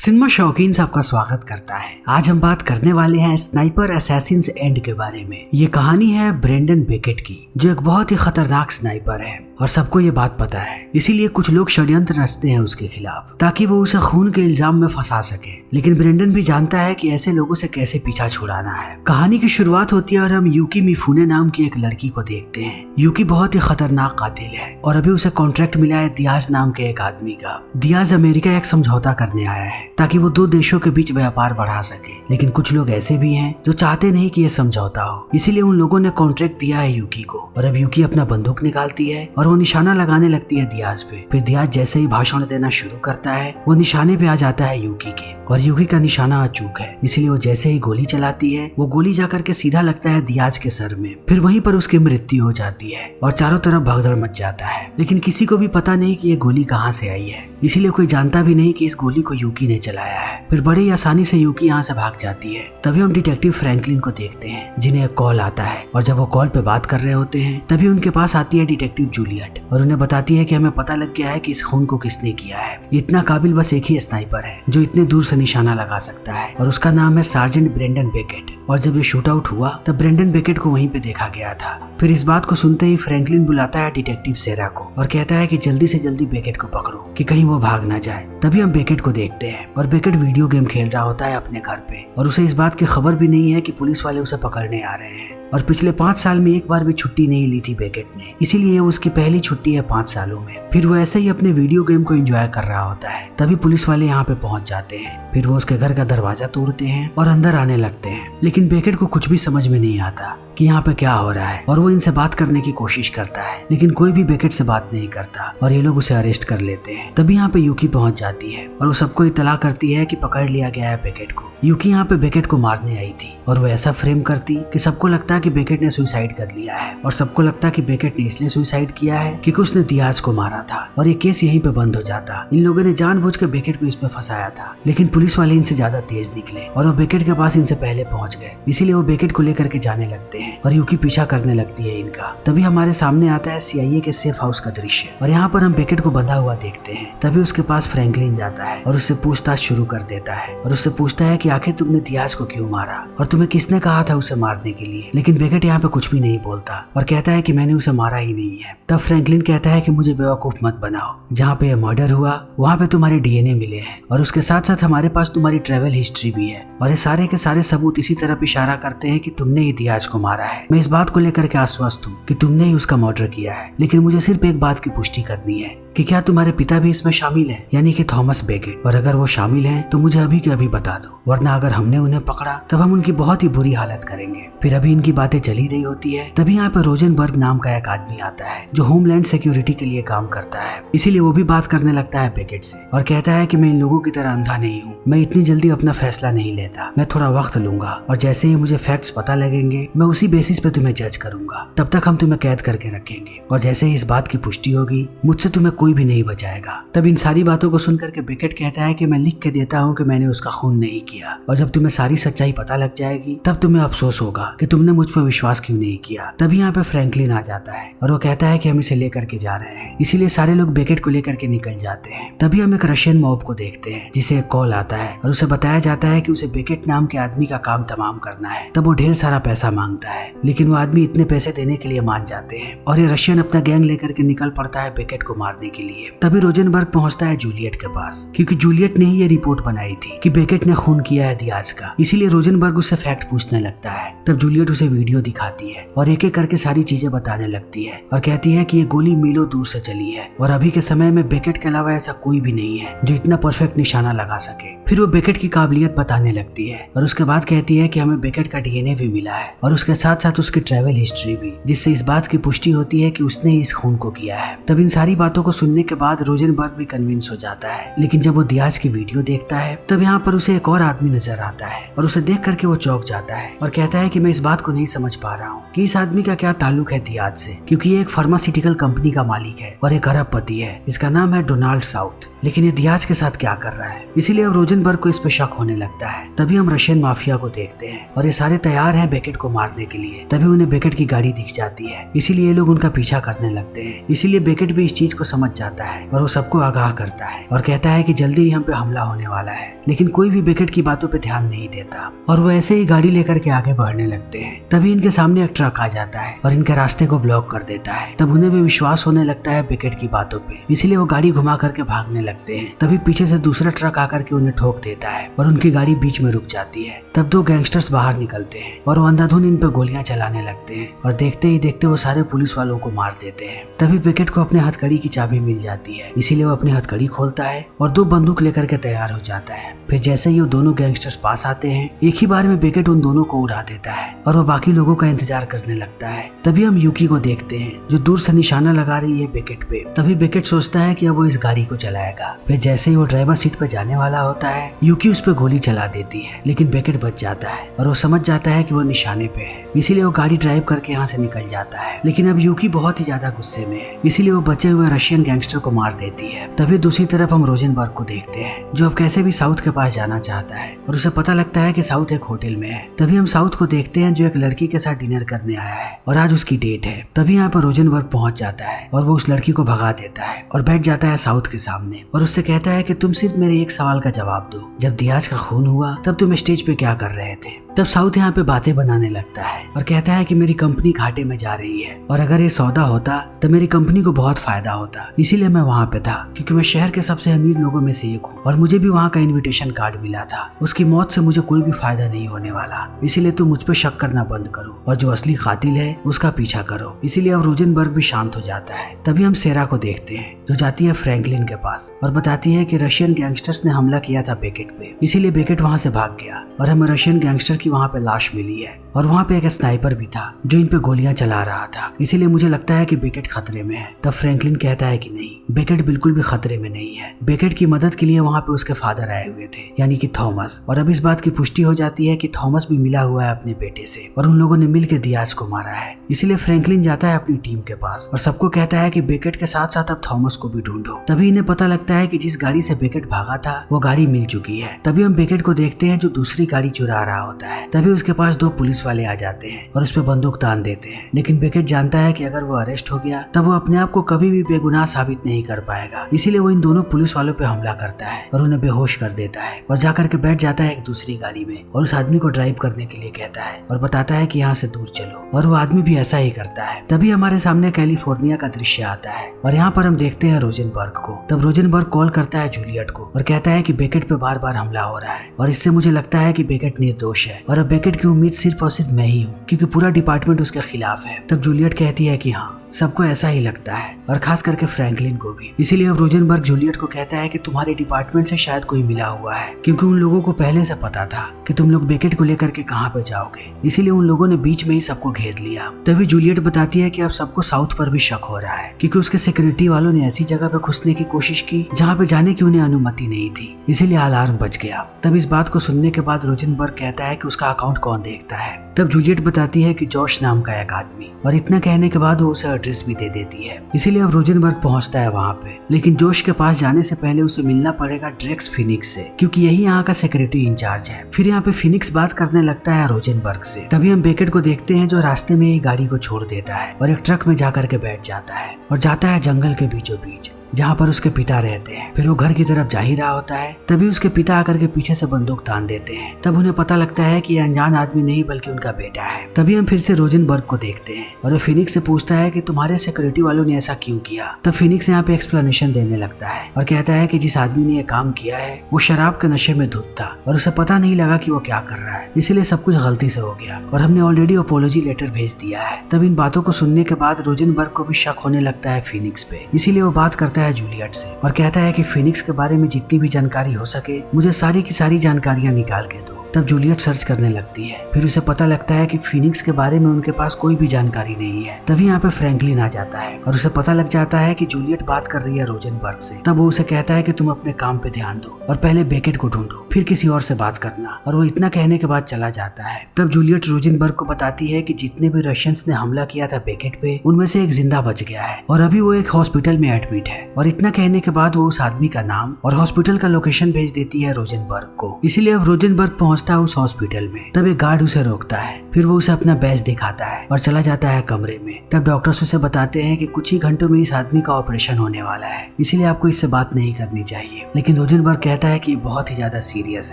Cinema शौकीन सबका स्वागत करता है। आज हम बात करने वाले हैं स्नाइपर असैसिन्स एंड के बारे में। ये कहानी है ब्रेंडन बेकेट की, जो एक बहुत ही खतरनाक स्नाइपर है और सबको ये बात पता है। इसीलिए कुछ लोग षड्यंत्र रचते हैं उसके खिलाफ ताकि वो उसे खून के इल्जाम में फंसा सके। लेकिन ब्रेंडन भी जानता है कि ऐसे लोगों से कैसे पीछा छुड़ाना है। कहानी की शुरुआत होती है और हम यूकी मिफुने नाम की एक लड़की को देखते हैं। यूकी बहुत ही खतरनाक कातिल है और अभी उसे कॉन्ट्रैक्ट मिला है दियाज नाम के एक आदमी का। दियाज अमेरिका एक समझौता करने आया है ताकि वो दो देशों के बीच व्यापार बढ़ा सके। लेकिन कुछ लोग ऐसे भी हैं जो चाहते नहीं कि ये समझौता हो, इसीलिए उन लोगों ने कॉन्ट्रैक्ट दिया है यूकी को। और अब यूकी अपना बंदूक निकालती है और वो निशाना लगाने लगती है दियाज पे। फिर दियाज जैसे ही भाषण देना शुरू करता है वो निशाने पे आ जाता है यूकी के, और यूकी का निशाना अचूक है, इसलिए वो जैसे ही गोली चलाती है वो गोली जाकर के सीधा लगता है दियाज के सर में। फिर वहीं पर उसकी मृत्यु हो जाती है और चारों तरफ भगदड़ मच जाता है। लेकिन किसी को भी पता नहीं कि ये गोली कहाँ से आई है, इसीलिए कोई जानता भी नहीं कि इस गोली को यूकी ने चलाया है। फिर बड़े ही आसानी से यूकी यहाँ से भाग जाती है। तभी हम डिटेक्टिव फ्रैंकलिन को देखते हैं, जिन्हें एक कॉल आता है, और जब वो कॉल पे बात कर रहे होते हैं तभी उनके पास आती है डिटेक्टिव जूलियट और उन्हें बताती है कि हमें पता लग गया है कि इस खून को किसने किया है। इतना काबिल बस एक ही स्नाइपर है जो इतने दूर से निशाना लगा सकता है, और उसका नाम है सार्जेंट ब्रेंडन बेकेट। और जब ये शूट आउट हुआ तब ब्रेंडन बेकेट को वहीं पे देखा गया था। फिर इस बात को सुनते ही फ्रैंकलिन बुलाता है डिटेक्टिव सेरा को और कहता है कि जल्दी से जल्दी बेकेट को पकड़ो कि कहीं वो भाग ना जाए। तभी हम बेकेट को देखते हैं और बेकेट वीडियो गेम खेल रहा होता है अपने घर पे, और उसे इस बात की खबर भी नहीं है कि पुलिस वाले उसे पकड़ने आ रहे हैं। और पिछले 5 साल में एक बार भी छुट्टी नहीं ली थी बेकेट ने, इसीलिए उसकी पहली छुट्टी है 5 सालों में। फिर वो ऐसे ही अपने वीडियो गेम को एंजॉय कर रहा होता है। तभी पुलिस वाले यहाँ पे पहुंच जाते हैं। फिर वो उसके घर का दरवाजा तोड़ते हैं और अंदर आने लगते हैं। लेकिन बेकेट को कुछ भी समझ में नहीं आता कि यहाँ पे क्या हो रहा है, और वो इनसे बात करने की कोशिश करता है, लेकिन कोई भी बेकेट से बात नहीं करता और ये लोग उसे अरेस्ट कर लेते हैं। तभी यहाँ पे यूकी पहुंच जाती है और वो सबको इत्तला करती है कि पकड़ लिया गया है बेकेट को। यूकी यहाँ पे बेकेट को मारने आई थी और वो ऐसा फ्रेम करती कि सबको लगता है कि बेकेट ने सुसाइड कर लिया है, और सबको लगता है कि बेकेट ने इसलिए सुसाइड किया है क्योंकि उसने दियाज को मारा था, और ये केस यहीं पे बंद हो जाता। इन लोगों ने जानबूझ के बेकेट को इसमें फंसाया था, लेकिन पुलिस वाले इनसे ज्यादा तेज निकले और वो बेकेट के पास इनसे पहले पहुंच गए, इसीलिए वो बेकेट को लेकर के जाने लगते हैं और यूकी पीछा करने लगती है इनका। तभी हमारे सामने आता है CIA के सेफ हाउस का दृश्य, और यहाँ पर हम बेकेट को बंधा हुआ देखते हैं। तभी उसके पास फ्रैंकलिन जाता है और उससे पूछताछ शुरू कर देता है और उससे पूछता है कि आखिर तुमने दियाज को क्यों मारा और तुम्हें किसने कहा था उसे मारने के लिए। लेकिन बेकेट यहाँ पे कुछ भी नहीं बोलता और कहता है कि मैंने उसे मारा ही नहीं है। तब फ्रैंकलिन कहता है कि मुझे बेवकूफ मत बनाओ, जहाँ पे मर्डर हुआ वहाँ पे तुम्हारे DNA मिले हैं, और उसके साथ साथ हमारे पास तुम्हारी ट्रेवल हिस्ट्री भी है, और ये सारे के सारे सबूत इसी तरफ इशारा करते हैं कि तुमने ही दियाज को मारा है। मैं इस बात को लेकर के आश्वस्त हूँ कि तुमने ही उसका मर्डर किया है, लेकिन मुझे सिर्फ एक बात की पुष्टि करनी है कि क्या तुम्हारे पिता भी इसमें शामिल हैं, यानी कि थॉमस बेकेट, और अगर वो शामिल हैं तो मुझे अभी के अभी बता दो, वरना अगर हमने उन्हें पकड़ा तब हम उनकी बहुत ही बुरी हालत करेंगे। फिर अभी इनकी बातें चली रही होती है, तभी यहाँ पर रोजनबर्ग नाम का एक आदमी आता है जो होमलैंड सिक्योरिटी के लिए काम करता है, इसीलिए वो भी बात करने लगता है बेकेट से और कहता है कि मैं इन लोगों की तरह अंधा नहीं हूँ, मैं इतनी जल्दी अपना फैसला नहीं लेता, मैं थोड़ा वक्त लूंगा, और जैसे ही मुझे फैक्ट्स पता लगेंगे मैं उसी बेसिस पे तुम्हें जज करूंगा, तब तक हम तुम्हें कैद करके रखेंगे, और जैसे ही इस बात की पुष्टि होगी मुझसे तुम्हें कोई भी नहीं बचाएगा। तब इन सारी बातों को सुनकर के बेकेट कहता है कि मैं लिख के देता हूँ कि मैंने उसका खून नहीं किया, और जब तुम्हें सारी सच्चाई पता लग जाएगी तब तुम्हें अफसोस होगा कि तुमने मुझ पर विश्वास क्यों नहीं किया। तभी यहाँ पे फ्रैंकलिन आ जाता है और वो कहता है कि हम इसे लेकर के जा रहे हैं, इसीलिए सारे लोग बेकेट को लेकर के निकल जाते हैं। तभी हम एक रशियन मॉब को देखते हैं जिसे एक कॉल आता है और उसे बताया जाता है कि उसे बेकेट नाम के आदमी का काम तमाम करना है। तब वो ढेर सारा पैसा मांगता है, लेकिन वो आदमी इतने पैसे देने के लिए मान जाते हैं और ये रशियन अपना गैंग लेकर के निकल पड़ता है बेकेट को मारने के लिए। तभी रोजनबर्ग पहुंचता है जूलियट के पास, क्योंकि जूलियट ने ही ये रिपोर्ट बनाई थी कि बेकेट ने खून किया है दियाज का, इसीलिए रोजनबर्ग उससे फैक्ट पूछने लगता है। तब जूलियट उसे वीडियो दिखाती है और एक एक करके सारी चीजें बताने लगती है और कहती है कि ये गोली मीलों दूर से चली है और अभी के समय में बेकेट के अलावा ऐसा कोई भी नहीं है जो इतना परफेक्ट निशाना लगा सके। फिर वो बेकेट की काबिलियत बताने लगती है और उसके बाद कहती है कि हमें बेकेट का DNA भी मिला है और उसके साथ साथ उसकी ट्रैवल हिस्ट्री भी, जिससे इस बात की पुष्टि होती है कि उसने ही इस खून को किया है। तब इन सारी बातों को सुनने के बाद रोजनबर्ग भी कन्विंस हो जाता है, लेकिन जब वो दियाज की वीडियो देखता है तब यहाँ पर उसे एक और आदमी नजर आता है और उसे देख करके वो चौंक जाता है और कहता है कि मैं इस बात को नहीं समझ पा रहा हूँ कि इस आदमी का क्या ताल्लुक है दियाज से, क्योंकि ये एक फार्मास्यूटिकल कंपनी का मालिक है और एक अरबपति है, इसका नाम है डोनाल्ड साउथ, लेकिन ये दियाज के साथ क्या कर रहा है। इसीलिए अब रोजनबर्ग को इस पे शक होने लगता है। तभी हम रशियन माफिया को देखते हैं और ये सारे तैयार हैं बेकेट को मारने के लिए। तभी उन्हें बेकेट की गाड़ी दिख जाती है, इसीलिए ये लोग उनका पीछा करने लगते हैं। इसीलिए बेकेट भी इस चीज को समझ समझ जाता है और वो सबको आगाह करता है और कहता है कि जल्दी ही हम पे हमला होने वाला है। लेकिन कोई भी बेकेट की बातों पे ध्यान नहीं देता और वो ऐसे ही गाड़ी लेकर के आगे बढ़ने लगते हैं। तभी इनके सामने एक ट्रक आ जाता है और इनके रास्ते को ब्लॉक कर देता है। तब उन्हें भी विश्वास होने लगता है बेकेट की बातों पे, इसीलिए वो गाड़ी घुमा करके भागने लगते हैं। तभी पीछे से दूसरा ट्रक आकर के उन्हें ठोक देता है और उनकी गाड़ी बीच में रुक जाती है। तब दो गैंगस्टर्स बाहर निकलते हैं और वो अंधाधुन इन पे गोलियां चलाने लगते हैं और देखते ही देखते वो सारे पुलिस वालों को मार देते हैं। तभी बेकेट को अपने हथकड़ी की चाबी मिल जाती है, इसीलिए वो अपनी हथकड़ी खोलता है और दो बंदूक लेकर के तैयार हो जाता है। फिर जैसे ही वो दोनों गैंगस्टर्स पास आते हैं, एक ही बार में बेकेट उन दोनों को उड़ा देता है और वो बाकी लोगों का इंतजार करने लगता है। तभी हम यूकी को देखते हैं जो दूर से निशाना लगा रही है बेकेट पे। तभी बेकेट सोचता है कि अब वो इस गाड़ी को चलाएगा। फिर जैसे ही वो ड्राइवर सीट पे जाने वाला होता है, यूकी उस पे गोली चला देती है, लेकिन बेकेट बच जाता है और वो समझ जाता है कि वो निशाने पे है, इसीलिए वो गाड़ी ड्राइव करके यहाँ से निकल जाता है। लेकिन अब यूकी बहुत ही ज्यादा गुस्से में है, इसीलिए वो बचे हुए रशियन गैंगस्टर को मार देती है। तभी दूसरी तरफ हम रोजनबर्ग को देखते हैं जो अब कैसे भी साउथ के पास जाना चाहता है और उसे पता लगता है कि साउथ एक होटल में है। तभी हम साउथ को देखते हैं जो एक लड़की के साथ डिनर करने आया है और आज उसकी डेट है। तभी यहाँ पर रोजनबर्ग पहुंच जाता है और वो उस लड़की को भगा देता है और बैठ जाता है साउथ के सामने और उससे कहता है कि तुम सिर्फ मेरे एक सवाल का जवाब दो, जब दियाज का खून हुआ तब तुम स्टेज पे क्या कर रहे थे? तब साउथ यहाँ पे बातें बनाने लगता है और कहता है कि मेरी कंपनी घाटे में जा रही है और अगर ये सौदा होता तो मेरी कंपनी को बहुत फायदा होता, इसीलिए मैं वहाँ पे था क्योंकि मैं शहर के सबसे अमीर लोगों में से एक हूँ और मुझे भी वहाँ का इनविटेशन कार्ड मिला था। उसकी मौत से मुझे कोई भी फायदा नहीं होने वाला, इसीलिए तुम मुझ पे शक करना बंद करो और जो असली कातिल है उसका पीछा करो। इसीलिए अब रोजनबर्ग भी शांत हो जाता है। तभी हम सेरा को देखते हैं जो जाती है फ्रैंकलिन के पास और बताती है कि रशियन गैंगस्टर्स ने हमला किया था बेकेट पे, इसीलिए बेकेट वहाँ से भाग गया और हमें रशियन गैंगस्टर की वहाँ पे लाश मिली है और वहाँ पे एक स्नाइपर भी था जो इन पे गोलियां चला रहा था, इसीलिए मुझे लगता है कि बेकेट खतरे में है। तब फ्रैंकलिन कहता है कि नहीं, बेकेट बिल्कुल भी खतरे में नहीं है। बेकेट की मदद के लिए वहाँ पे उसके फादर आए हुए थे यानी कि थॉमस, और अब इस बात की पुष्टि हो जाती है कि थॉमस भी मिला हुआ है अपने बेटे से और उन लोगों ने मिलकर दियाज को मारा है। इसीलिए फ्रैंकलिन जाता है अपनी टीम के पास और सबको कहता है कि बेकेट के साथ साथ अब थॉमस को भी ढूंढो। तभी इन्हें पता लगता है कि जिस गाड़ी से बेकेट भागा था वो गाड़ी मिल चुकी है। तभी हम बेकेट को देखते हैं जो दूसरी गाड़ी चुरा रहा होता है। तभी उसके पास दो पुलिस वाले आ जाते हैं और उस पर बंदूक तान देते हैं, लेकिन बेकेट जानता है कि अगर वो अरेस्ट हो गया तब वो अपने आप को कभी भी बेगुनाह साबित नहीं कर पाएगा, इसीलिए वो इन दोनों पुलिस वालों पे हमला करता है और उन्हें बेहोश कर देता है और जाकर के बैठ जाता है एक दूसरी गाड़ी में और उस आदमी को ड्राइव करने के लिए कहता है और बताता है कि यहाँ से दूर चलो, और वो आदमी भी ऐसा ही करता है। तभी हमारे सामने कैलिफोर्निया का दृश्य आता है और यहाँ पर हम देखते हैं रोजनबर्ग को। तब रोजनबर्ग कॉल करता है जूलियट को और कहता है कि बेकेट पे बार बार हमला हो रहा है और इससे मुझे लगता है कि बेकेट निर्दोष है और अब बेकेट की उम्मीद सिर्फ और सिर्फ मैं ही हूँ क्योंकि पूरा डिपार्टमेंट उसके खिलाफ है। तब जूलियट कहती है कि हाँ, सबको ऐसा ही लगता है और खास करके फ्रैंकलिन को भी। इसीलिए अब रोजनबर्ग जूलियट को कहता है कि तुम्हारे डिपार्टमेंट से शायद कोई मिला हुआ है क्योंकि उन लोगों को पहले से पता था कि तुम लोग बेकेट को लेकर के कहाँ पे जाओगे, इसीलिए उन लोगों ने बीच में ही सबको घेर लिया। तभी जूलियट बताती है कि अब सबको साउथ पर भी शक हो रहा है क्योंकि उसके सिक्योरिटी वालों ने ऐसी जगह पे घुसने की कोशिश की जहाँ पे जाने की उन्हें अनुमति नहीं थी, इसीलिए अलार्म बज गया। तब इस बात को सुनने के बाद रोजनबर्ग कहता है कि उसका अकाउंट कौन देखता है। तब जूलियट बताती है कि जॉश नाम का एक आदमी, और इतना कहने के बाद वो उसे एड्रेस भी दे देती है। इसीलिए अब रोजनबर्ग पहुंचता है वहाँ पे, लेकिन जोश के पास जाने से पहले उसे मिलना पड़ेगा ड्रेक्स फिनिक्स से क्योंकि यही यहाँ का सिक्योरिटी इंचार्ज है। फिर यहाँ पे फिनिक्स बात करने लगता है रोजनबर्ग से। तभी हम बेकेट को देखते हैं जो रास्ते में ही गाड़ी को छोड़ देता है और एक ट्रक में जाकर के बैठ जाता है और जाता है जंगल के बीचों बीच जहाँ पर उसके पिता रहते हैं। फिर वो घर की तरफ जा ही रहा होता है, तभी उसके पिता आकर के पीछे से बंदूक तान देते हैं। तब उन्हें पता लगता है कि ये अनजान आदमी नहीं बल्कि उनका बेटा है। तभी हम फिर से रोजनबर्ग को देखते हैं और वो फिनिक्स से पूछता है कि तुम्हारे सिक्योरिटी वालों ने ऐसा क्यों किया। तब फिनिक्स यहाँ पे एक्सप्लेनेशन देने लगता है और कहता है कि जिस आदमी ने ये काम किया है वो शराब के नशे में धुत था और उसे पता नहीं लगा कि वो क्या कर रहा है, इसीलिए सब कुछ गलती से हो गया और हमने ऑलरेडी अपोलॉजी लेटर भेज दिया है। तब इन बातों को सुनने के बाद रोजनबर्ग को भी शक होने लगता है फिनिक्स पे, इसीलिए वो बात करता है जूलियट से और कहता है कि फिनिक्स के बारे में जितनी भी जानकारी हो सके मुझे सारी की सारी जानकारियां निकाल के दो। तब जूलियट सर्च करने लगती है, फिर उसे पता लगता है कि फिनिक्स के बारे में उनके पास कोई भी जानकारी नहीं है। तभी यहाँ पे फ्रैंकलिन आ जाता है और उसे पता लग जाता है कि जूलियट बात कर रही है रोजनबर्ग से। तब वो उसे कहता है कि तुम अपने काम पे ध्यान दो और पहले बेकेट को ढूंढो, फिर किसी और से बात करना, और वो इतना कहने के बाद चला जाता है। तब जूलियट रोजनबर्ग को बताती है कि जितने भी रशियंस ने हमला किया था बेकेट पे उनमें से एक जिंदा बच गया है और अभी वो एक हॉस्पिटल में एडमिट है, और इतना कहने के बाद वो उस आदमी का नाम और हॉस्पिटल का लोकेशन भेज देती है रोजनबर्ग को। इसीलिए अब रोजनबर्ग पहुंच पहुंचता है उस हॉस्पिटल में, तब एक गार्ड उसे रोकता है। फिर वो उसे अपना बैज दिखाता है और चला जाता है कमरे में। तब डॉक्टर्स उसे बताते हैं कि कुछ ही घंटों में इस आदमी का ऑपरेशन होने वाला है, इसीलिए आपको इससे बात नहीं करनी चाहिए। लेकिन रोजनबर्ग कहता है कि बहुत ही ज्यादा सीरियस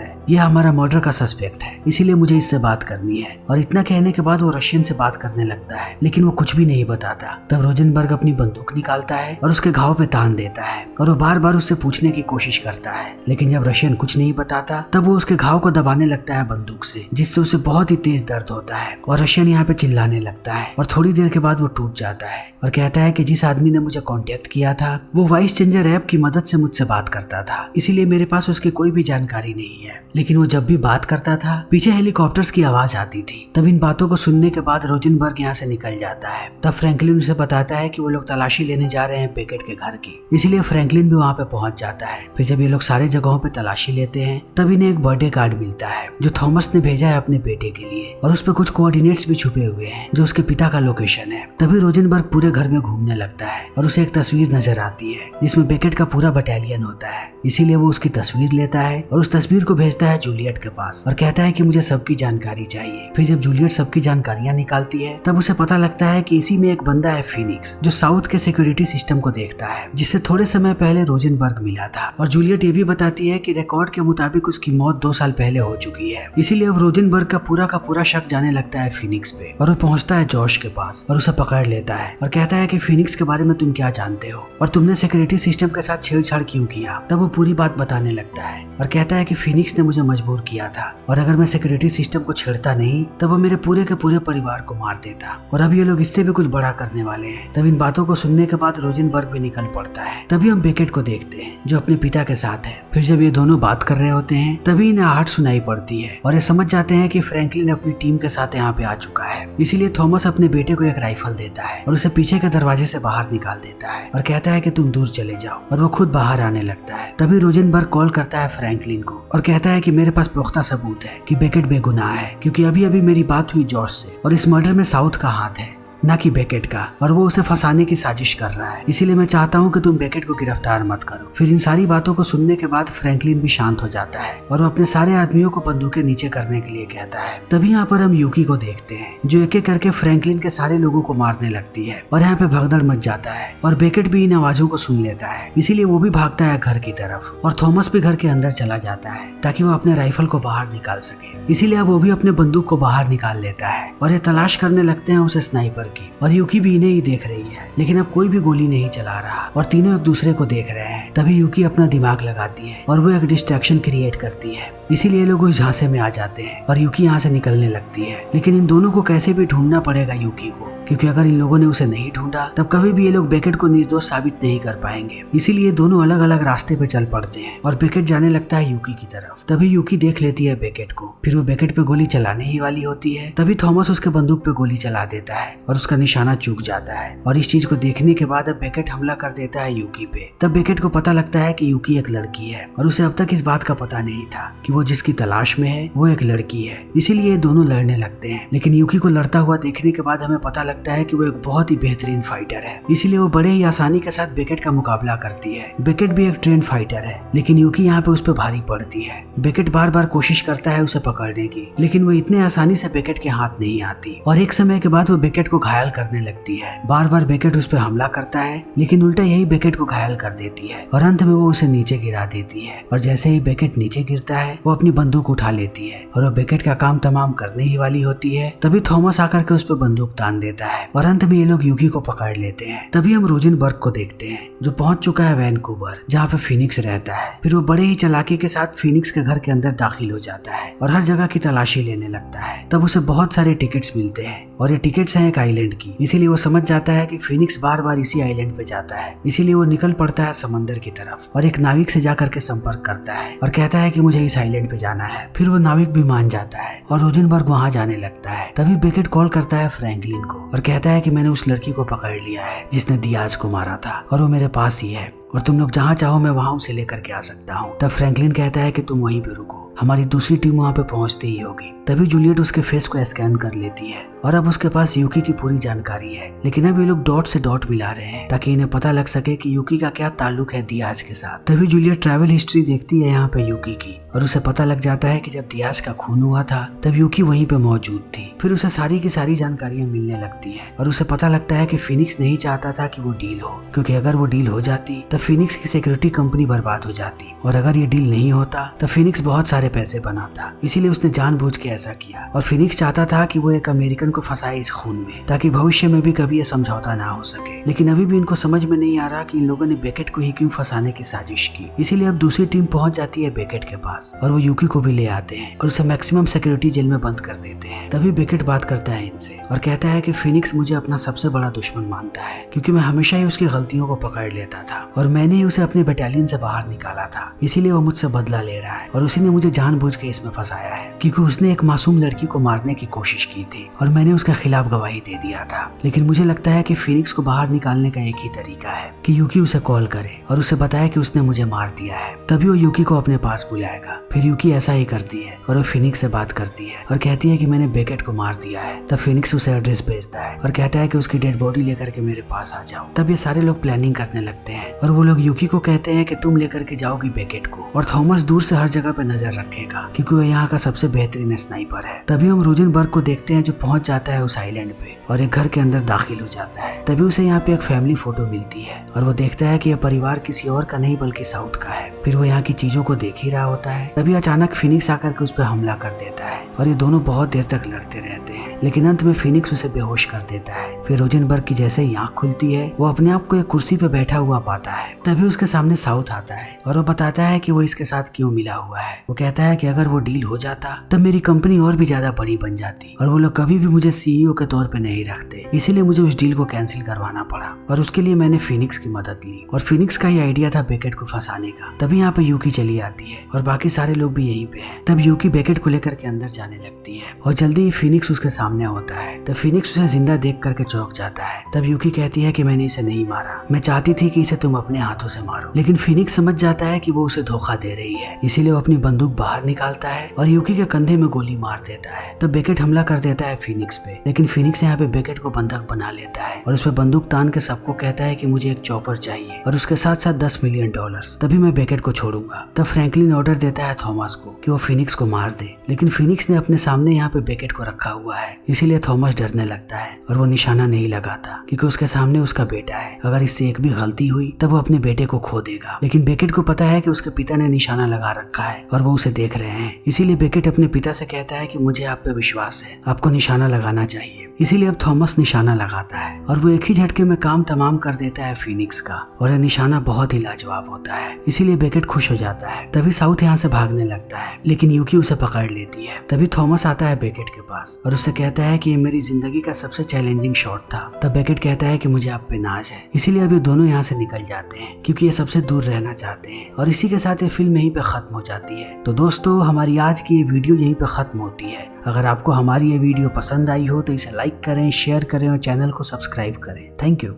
है, ये हमारा मर्डर का सस्पेक्ट है, इसीलिए मुझे इससे बात करनी है। और इतना कहने के बाद वो रशियन से बात करने लगता है, लेकिन वो कुछ भी नहीं बताता। तब रोजनबर्ग अपनी बंदूक निकालता है और उसके घाव पे तान देता है और वो बार बार उससे पूछने की कोशिश करता है, लेकिन जब रशियन कुछ नहीं बताता तब वो उसके घाव को दबाने लगता है बंदूक से, जिससे उसे बहुत ही तेज दर्द होता है और रशियन यहाँ पे चिल्लाने लगता है। और थोड़ी देर के बाद वो टूट जाता है और कहता है कि जिस आदमी ने मुझे कांटेक्ट किया था वो वाइस चेंजर ऐप की मदद से मुझसे बात करता था, इसीलिए मेरे पास उसकी कोई भी जानकारी नहीं है। लेकिन वो जब भी बात करता था पीछे हेलीकॉप्टर्स की आवाज आती थी। तब इन बातों को सुनने के बाद रोजनबर्ग यहाँ से निकल जाता है। तब फ्रैंकलिन उसे बताता है कि वो लोग तलाशी लेने जा रहे हैं बेकेट के घर की, इसीलिए फ्रैंकलिन भी वहाँ पे पहुंच जाता है। फिर जब ये लोग सारे जगहों पे तलाशी लेते हैं तब इन्हें एक बर्थडे कार्ड मिलता है जो थॉमस ने भेजा है अपने बेटे के लिए, और उस पर कुछ कोऑर्डिनेट्स भी छुपे हुए हैं जो उसके पिता का लोकेशन है। तभी रोजनबर्ग पूरे घर में घूमने लगता है और उसे एक तस्वीर नजर आती है जिसमें बेकेट का पूरा बटालियन होता है, इसीलिए वो उसकी तस्वीर लेता है और उस तस्वीर को भेजता है जूलियट के पास और कहता है कि मुझे सबकी जानकारी चाहिए। फिर जब जूलियट सबकी जानकारियां निकालती है तब उसे पता लगता है कि इसी में एक बंदा है फिनिक्स, जो साउथ के सिक्योरिटी सिस्टम को देखता है, जिससे थोड़े समय पहले रोजनबर्ग मिला था। और जूलियट ये भी बताती है कि रिकॉर्ड के मुताबिक उसकी मौत 2 साल पहले हो चुकी है, इसीलिए अब रोजनबर्ग का पूरा शक जाने लगता है फिनिक्स पे। और वो पहुंचता है जॉश के पास और उसे पकड़ लेता है और कहता है कि फिनिक्स के बारे में तुम क्या जानते हो और तुमने सिक्योरिटी सिस्टम के साथ छेड़छाड़ क्यों किया। तब वो पूरी बात बताने लगता है और कहता है कि फिनिक्स ने मुझे मजबूर किया था और अगर मैं सिक्योरिटी सिस्टम को छेड़ता नहीं तब वो मेरे पूरे के पूरे परिवार को मार देता, और अब ये लोग इससे भी कुछ बड़ा करने वाले हैं। तब इन बातों को सुनने के बाद रोजनबर्ग भी निकल पड़ता है। तभी हम बेकेट को देखते हैं जो अपने पिता के साथ है। फिर जब ये दोनों बात कर रहे होते हैं तभी इन्हें आहट सुनाई पड़ती है और ये समझ जाते हैं कि फ्रैंकलिन अपनी टीम के साथ यहाँ पे आ चुका है। इसीलिए थॉमस अपने बेटे को एक राइफल देता है और उसे पीछे के दरवाजे से बाहर निकाल देता है और कहता है कि तुम दूर चले जाओ, और वो खुद बाहर आने लगता है। तभी रोजनबर्ग कॉल करता है फ्रैंकलिन को और कहता है कि मेरे पास पुख्ता सबूत है कि बेकेट बेगुनाह है, क्योंकि अभी अभी मेरी बात हुई जॉश से और इस मर्डर में साउथ का हाथ है, ना कि बेकेट का, और वो उसे फंसाने की साजिश कर रहा है। इसीलिए मैं चाहता हूँ कि तुम बेकेट को गिरफ्तार मत करो। फिर इन सारी बातों को सुनने के बाद फ्रैंकलिन भी शांत हो जाता है और वो अपने सारे आदमियों को बंदूकें नीचे करने के लिए कहता है। तभी यहाँ पर हम यूकी को देखते हैं जो एक एक करके फ्रैंकलिन के सारे लोगों को मारने लगती है और यहाँ पे भगदड़ मच जाता है और बेकेट भी इन आवाजों को सुन लेता है, इसीलिए वो भी भागता है घर की तरफ और थॉमस भी घर के अंदर चला जाता है ताकि वो अपने राइफल को बाहर निकाल सके। इसीलिए अब वो भी अपने बंदूक को बाहर निकाल लेता है और ये तलाश करने लगते हैं उसे स्नाइपर की, और यूकी भी इन्हें ही देख रही है, लेकिन अब कोई भी गोली नहीं चला रहा और तीनों एक दूसरे को देख रहे हैं। तभी यूकी अपना दिमाग लगाती है और वो एक डिस्ट्रैक्शन क्रिएट करती है, इसीलिए लोग उस झांसे में आ जाते हैं और यूकी यहाँ से निकलने लगती है। लेकिन इन दोनों को कैसे भी ढूंढना पड़ेगा यूकी को, क्योंकि अगर इन लोगों ने उसे नहीं ढूंढा तब कभी भी ये लोग बेकेट को निर्दोष साबित नहीं कर पाएंगे। इसीलिए दोनों अलग अलग रास्ते पे चल पड़ते हैं और बेकेट जाने लगता है यूकी की तरफ। तभी यूकी देख लेती है बेकेट को, फिर वो बेकेट पे गोली चलाने ही वाली होती है। तभी थॉमस उसके बंदूक पे गोली चला देता है और उसका निशाना चूक जाता है, और इस चीज को देखने के बाद अब बेकेट हमला कर देता है यूकी पे। तब बेकेट को पता लगता है कि यूकी एक लड़की है और उसे अब तक इस बात का पता नहीं था कि वो जिसकी तलाश में है वो एक लड़की है, इसीलिए दोनों लड़ने लगते हैं। लेकिन यूकी को लड़ता हुआ देखने के बाद हमें पता लगता है कि वो एक बहुत ही बेहतरीन फाइटर है, इसीलिए वो बड़े ही आसानी के साथ बेकेट का मुकाबला करती है। बेकेट भी एक ट्रेन फाइटर है, लेकिन यूकी यहाँ पे उस पर भारी पड़ती है। बेकेट बार बार कोशिश करता है उसे पकड़ने की, लेकिन वो इतने आसानी से बेकेट के हाथ नहीं आती और एक समय के बाद वो बेकेट को घायल करने लगती है। बार बार बेकेट उस पर हमला करता है, लेकिन उल्टा यही बेकेट को घायल कर देती है और अंत में वो उसे नीचे गिरा देती है। और जैसे ही बेकेट नीचे गिरता है वो अपनी बंदूक उठा लेती है और वो बेकेट का काम तमाम करने ही वाली होती है। तभी थॉमस आकर के उस पर बंदूक तान देता है और अंत में ये लोग यूकी को पकड़ लेते हैं। तभी हम रोजनबर्ग को देखते हैं जो पहुंच चुका है वैनकूवर, जहाँ पे फिनिक्स रहता है। फिर वो बड़े ही चालाकी के साथ फिनिक्स के घर के अंदर दाखिल हो जाता है और हर जगह की तलाशी लेने लगता है। तब उसे बहुत सारे टिकट्स मिलते हैं और ये टिकट्स हैं एक आइलैंड की, इसीलिए वो समझ जाता है कि फिनिक्स बार बार इसी आइलैंड पे जाता है। इसीलिए वो निकल पड़ता है समंदर की तरफ और एक नाविक से जाकर के संपर्क करता है और कहता है कि मुझे इस आइलैंड पे जाना है। फिर वो नाविक भी मान जाता है और रोजनबर्ग वहाँ जाने लगता है। तभी बेकेट कॉल करता है फ्रैंकलिन को और कहता है कि मैंने उस लड़की को पकड़ लिया है जिसने दियाज को मारा था और वो मेरे पास ही है और तुम लोग जहाँ चाहो मैं वहाँ उसे लेकर के आ सकता हूँ। तब फ्रैंकलिन कहता है कि तुम वहीं पे रुको, हमारी दूसरी टीम वहाँ पे पहुँचती ही होगी। तभी जूलियट उसके फेस को स्कैन कर लेती है और अब उसके पास यूकी की पूरी जानकारी है। लेकिन अब ये लोग डॉट से डॉट मिला रहे हैं ताकि इन्हें पता लग सके कि यूकी का क्या ताल्लुक है दियाज के साथ। तभी जूलियट ट्रैवल हिस्ट्री देखती है यहाँ पे यूकी की और उसे पता लग जाता है कि जब दियाज का खून हुआ था तब यूकी वहीं पे मौजूद थी। फिर उसे सारी की सारी जानकारियां मिलने लगती हैं और उसे पता लगता है कि फिनिक्स नहीं चाहता था कि वो डील हो, क्योंकि अगर वो डील हो जाती तब फिनिक्स की सिक्योरिटी कंपनी बर्बाद हो जाती और अगर ये डील नहीं होता तो फिनिक्स बहुत सारे पैसे बनाता। इसीलिए उसने जानबूझ के ऐसा किया और फिनिक्स चाहता था कि वो एक अमेरिकन को फंसाए इस खून में ताकि भविष्य में भी कभी ये समझौता ना हो सके। लेकिन अभी भी इनको समझ में नहीं आ रहा कि इन लोगों ने बेकेट को ही क्यों फंसाने की साजिश की। इसीलिए अब दूसरी टीम पहुंच जाती है बेकेट के पास और वो यूकी को भी ले आते हैं और उसे मैक्सिमम सिक्योरिटी जेल में बंद कर देते हैं। तभी बेकेट बात करता है इनसे और कहता है कि फिनिक्स मुझे अपना सबसे बड़ा दुश्मन मानता है क्योंकि मैं हमेशा ही उसकी गलतियों को पकड़ लेता था और मैंने ही उसे अपने बटालियन से बाहर निकाला था, इसीलिए वो मुझसे बदला ले रहा है और उसी ने मुझे जानबूझ के इसमें फंसाया है क्योंकि उसने एक मासूम लड़की को मारने की कोशिश की थी और मैंने उसके खिलाफ गवाही दे दिया था। लेकिन मुझे लगता है कि फिनिक्स को बाहर निकालने का एक ही तरीका है कि यूकी उसे कॉल करे और उसे बताए कि उसने मुझे मार दिया है, तभी वो यूकी को अपने पास बुलाएगा। फिर यूकी ऐसा ही करती है और वो फिनिक्स से बात करती है और कहती है कि मैंने बेकेट को मार दिया है। तब फिनिक्स उसे एड्रेस भेजता है और कहता है कि उसकी डेड बॉडी लेकर के मेरे पास आ जाओ। तब ये सारे लोग प्लानिंग करने लगते हैं और वो लोग यूकी को कहते हैं कि तुम लेकर के जाओगी बेकेट को और थॉमस दूर से हर जगह पे नजर रखेगा क्योंकि वो यहाँ का सबसे बेहतरीन स्नाइपर है। तभी हम रोजनबर्ग को देखते हैं जो पहुंच जाता है उस आइलैंड पे और एक घर के अंदर दाखिल हो जाता है। तभी उसे यहाँ पे एक फैमिली फोटो मिलती है और वो देखता है कि यह परिवार किसी और का नहीं बल्कि साउथ का है। फिर वो यहाँ की चीजों को देख ही रहा होता है, तभी अचानक फिनिक्स आकर के उस पर हमला कर देता है और ये दोनों बहुत देर तक लड़ते रहते हैं। लेकिन अंत में फिनिक्स उसे बेहोश कर देता है। फिर रोजनबर्ग की जैसे ही आंख खुलती है वो अपने आप को एक कुर्सी पे बैठा हुआ पाता है। तभी उसके सामने साउथ आता है और वो बताता है कि वो इसके साथ क्यों मिला हुआ है। वो कहता है कि अगर वो डील हो जाता तब मेरी कंपनी और भी ज्यादा बड़ी बन जाती और वो लोग कभी भी मुझे सीईओ के तौर पे नहीं रखते, इसीलिए मुझे उस डील को कैंसिल करवाना पड़ा और उसके लिए मैंने फिनिक्स की मदद ली और फिनिक्स का ही आइडिया था बेकेट को फंसाने का। तभी यहाँ पे यूकी चली आती है और बाकी सारे लोग भी यहीं पे हैं। तब यूकी बेकेट को लेकर के अंदर जाने लगती है और जल्दी ही फिनिक्स उसके सामने होता है। तब फिनिक्स उसे जिंदा देख करके चौंक जाता है। तब यूकी कहती है कि मैंने इसे नहीं मारा, मैं चाहती थी कि इसे तुम अपने हाथों से मारो। लेकिन फिनिक्स समझ जाता है कि वो उसे धोखा दे रही है, इसीलिए वो अपनी बंदूक बाहर निकालता है और यूकी के कंधे में गोली मार देता है। तब बेकेट हमला कर देता है फिनिक्स पे, लेकिन फिनिक्स यहाँ पे बेकेट को बंधक बना लेता है और उस पर बंदूक तान के सबको कहता है कि मुझे एक चॉपर चाहिए और उसके साथ साथ $10 मिलियन, तभी मैं बेकेट को छोड़ूंगा। तब फ्रैंकलिन ऑर्डर देता है थॉमस को कि वो फिनिक्स को मार दे, लेकिन फिनिक्स ने अपने सामने यहाँ पे बेकेट को रखा हुआ है, इसीलिए थॉमस डरने लगता है और वो निशाना नहीं लगाता क्योंकि उसके सामने उसका बेटा है। अगर इससे एक भी गलती हुई तब वो अपने बेटे को खो देगा। लेकिन बेकेट को पता है कि उसके पिता ने निशाना लगा रखा है और वो उसे देख रहे हैं, इसीलिए बेकेट अपने पिता से कहता है कि मुझे आप पे विश्वास है, आपको निशाना लगाना चाहिए। इसीलिए अब थॉमस निशाना लगाता है और वो एक ही झटके में काम तमाम कर देता है फिनिक्स का और यह निशाना बहुत ही लाजवाब होता है, इसीलिए बेकेट खुश हो जाता है। तभी साउथ यहाँ से भागने लगता है लेकिन यूकी उसे पकड़ लेती है। तभी थॉमस आता है बेकेट के पास और उससे कहता है कि ये मेरी जिंदगी का सबसे चैलेंजिंग शॉट था। तब बेकेट कहता है कि मुझे आप पे नाज है, इसीलिए अब ये दोनों यहाँ से निकल जाते हैं क्योंकि ये सबसे दूर रहना चाहते हैं। और इसी के साथ ये फिल्म यहीं पे खत्म हो जाती है। तो दोस्तों हमारी आज की ये वीडियो यहीं पे खत्म होती है। अगर आपको हमारी ये वीडियो पसंद आई हो तो इसे लाइक करें, शेयर करें और चैनल को सब्सक्राइब करें। Thank you.